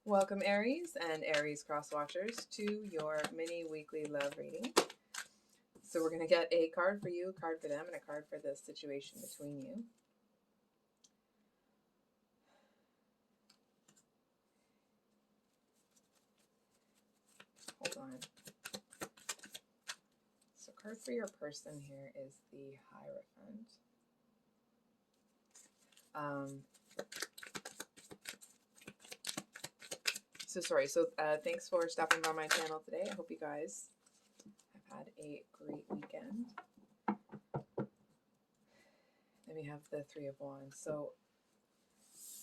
Welcome, Aries and Aries cross watchers, to your mini weekly love reading. So we're going to get a card for you, a card for them, and a card for the situation between you. Hold on. So card for your person here is the Hierophant. Thanks for stopping by my channel today. I hope you guys have had a great weekend. Then we have the Three of Wands. So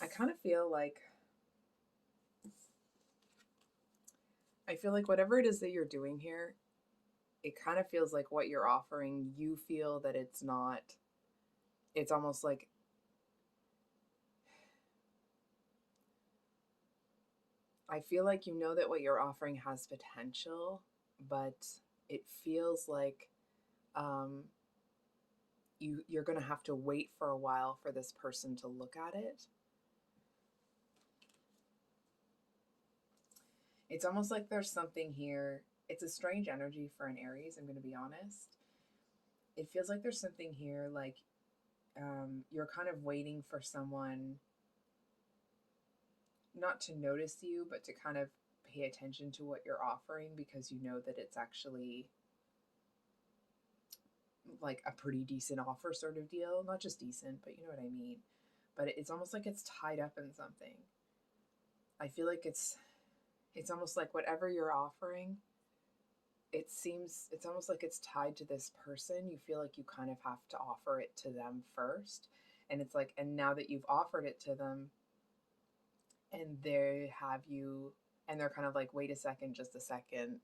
I kind of feel like whatever it is that you're doing here, it kind of feels like what you're offering, you feel that it's not, it's almost like I feel like you know that what you're offering has potential, but it feels like you're going to have to wait for a while for this person to look at it. It's almost like there's something here. It's a strange energy for an Aries, I'm going to be honest. It feels like there's something here like you're kind of waiting for someone not to notice you, but to kind of pay attention to what you're offering, because you know that it's actually like a pretty decent offer sort of deal. Not just decent, but you know what I mean. But it's almost like it's tied up in something. I feel like it's almost like whatever you're offering, it's almost like it's tied to this person. You feel like you kind of have to offer it to them first. And it's like, and now that you've offered it to them, and they have you, and they're kind of like, wait a second, just a second,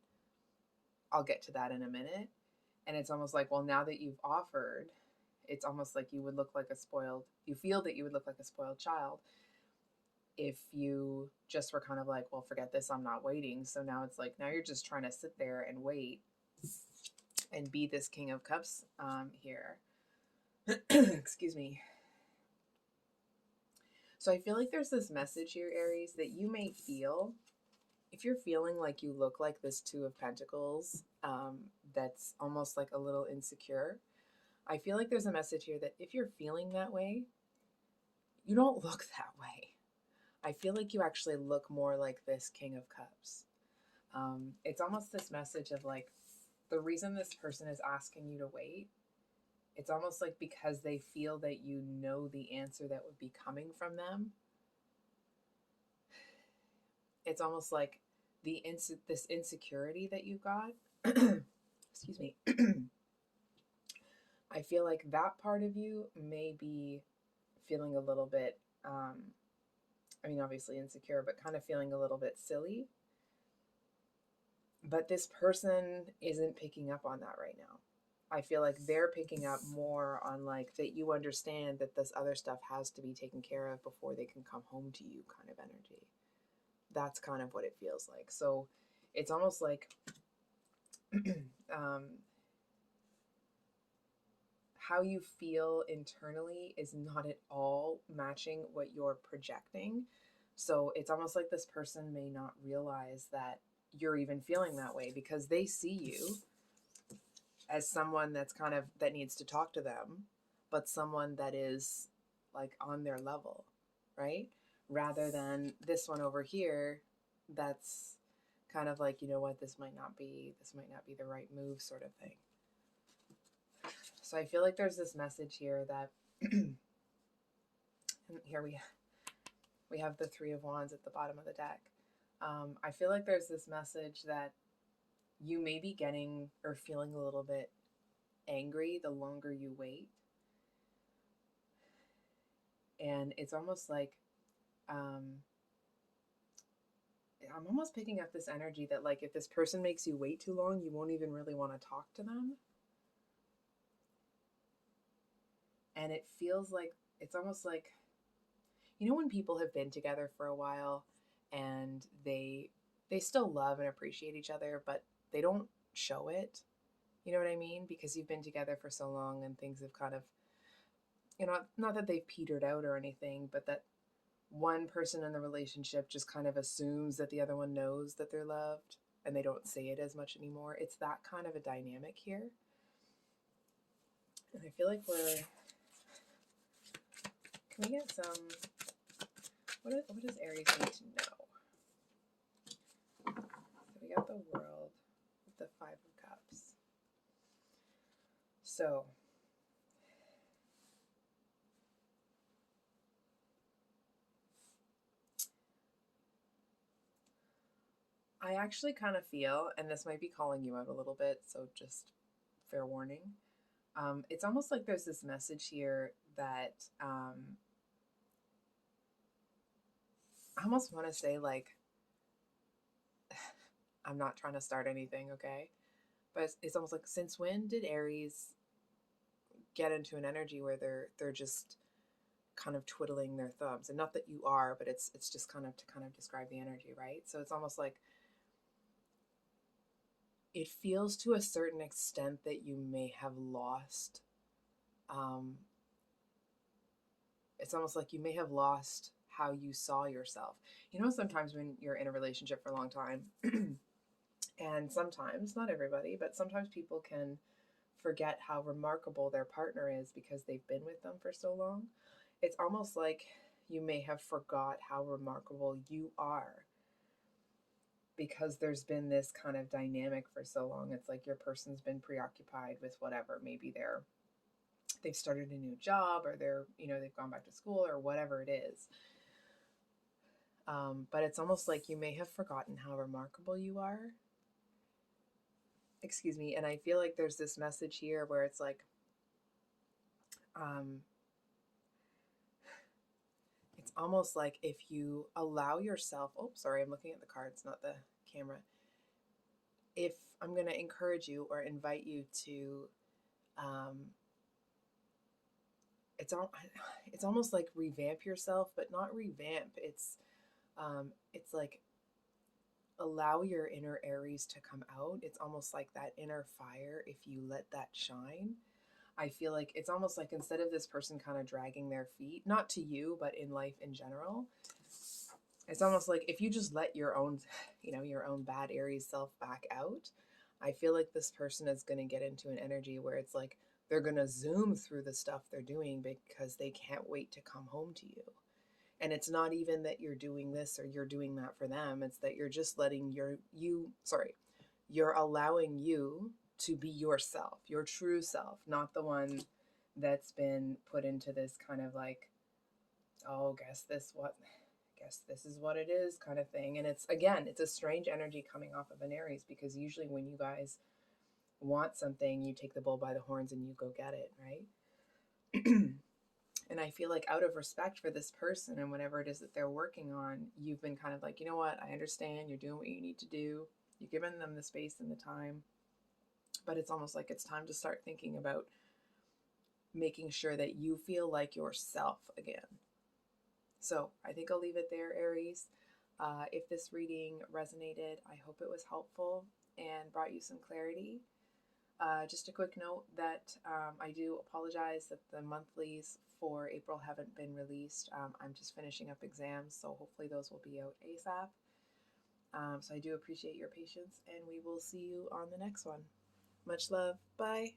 I'll get to that in a minute. And it's almost like, well, now that you've offered, it's almost like you feel that you would look like a spoiled child if you just were kind of like, well, forget this, I'm not waiting. So now it's like, now you're just trying to sit there and wait and be this King of Cups here. Excuse me. So I feel like there's this message here, Aries, that you may feel, if you're feeling like you look like this Two of Pentacles, that's almost like a little insecure. I feel like there's a message here that if you're feeling that way, you don't look that way. I feel like you actually look more like this King of Cups. It's almost this message of like, the reason this person is asking you to wait, it's almost like because they feel that you know the answer that would be coming from them. It's almost like this insecurity that you got. Excuse me. I feel like that part of you may be feeling a little bit, I mean, obviously insecure, but kind of feeling a little bit silly. But this person isn't picking up on that right now. I feel like they're picking up more on like that you understand that this other stuff has to be taken care of before they can come home to you kind of energy. That's kind of what it feels like. So it's almost like how you feel internally is not at all matching what you're projecting. So it's almost like this person may not realize that you're even feeling that way, because they see you as someone that's kind of, that needs to talk to them, but someone that is like on their level, right? Rather than this one over here that's kind of like, you know what, this might not be the right move sort of thing. So I feel like there's this message here that and here we have the Three of Wands at the bottom of the deck. I feel like there's this message that you may be getting or feeling a little bit angry the longer you wait. And it's almost like I'm almost picking up this energy that like if this person makes you wait too long, you won't even really want to talk to them. And it feels like, it's almost like, you know, when people have been together for a while and they still love and appreciate each other, but they don't show it. You know what I mean? Because you've been together for so long and things have kind of, you know, not that they've petered out or anything, but that one person in the relationship just kind of assumes that the other one knows that they're loved and they don't say it as much anymore. It's that kind of a dynamic here. And I feel like can we get some, what does Aries need to know? So we got the World with the Five of Cups. So I actually kind of feel, and this might be calling you out a little bit, so just fair warning. It's almost like there's this message here that I almost want to say, like, I'm not trying to start anything, okay? But it's almost like, since when did Aries get into an energy where they're just kind of twiddling their thumbs? And not that you are, but it's just kind of to kind of describe the energy, right? So it's almost like it feels to a certain extent that you may have lost. It's almost like you may have lost how you saw yourself. You know, sometimes when you're in a relationship for a long time, and sometimes, not everybody, but sometimes people can forget how remarkable their partner is because they've been with them for so long. It's almost like you may have forgot how remarkable you are because there's been this kind of dynamic for so long. It's like your person's been preoccupied with whatever. Maybe they've started a new job, or they've gone back to school, or whatever it is. But it's almost like you may have forgotten how remarkable you are. Excuse me. And I feel like there's this message here where it's like, it's almost like if you allow yourself, oh, sorry, I'm looking at the cards, not the camera. If I'm going to encourage you or invite you to, it's almost like revamp yourself, but not revamp. It's like allow your inner Aries to come out. It's almost like that inner fire. If you let that shine, I feel like it's almost like, instead of this person kind of dragging their feet, not to you, but in life in general, it's almost like if you just let your own, your own bad Aries self back out, I feel like this person is going to get into an energy where it's like they're going to zoom through the stuff they're doing because they can't wait to come home to you. And it's not even that you're doing this or you're doing that for them. It's that you're just letting you're allowing you to be yourself, your true self, not the one that's been put into this kind of like, oh, guess this is what it is kind of thing. And it's a strange energy coming off of an Aries, because usually when you guys want something, you take the bull by the horns and you go get it, right? And I feel like, out of respect for this person and whatever it is that they're working on, you've been kind of like, you know what, I understand, you're doing what you need to do. You've given them the space and the time. But it's almost like it's time to start thinking about making sure that you feel like yourself again. So I think I'll leave it there, Aries. If this reading resonated, I hope it was helpful and brought you some clarity. Just a quick note that I do apologize that the monthlies for April haven't been released. I'm just finishing up exams, so hopefully those will be out ASAP. So I do appreciate your patience, and we will see you on the next one. Much love. Bye.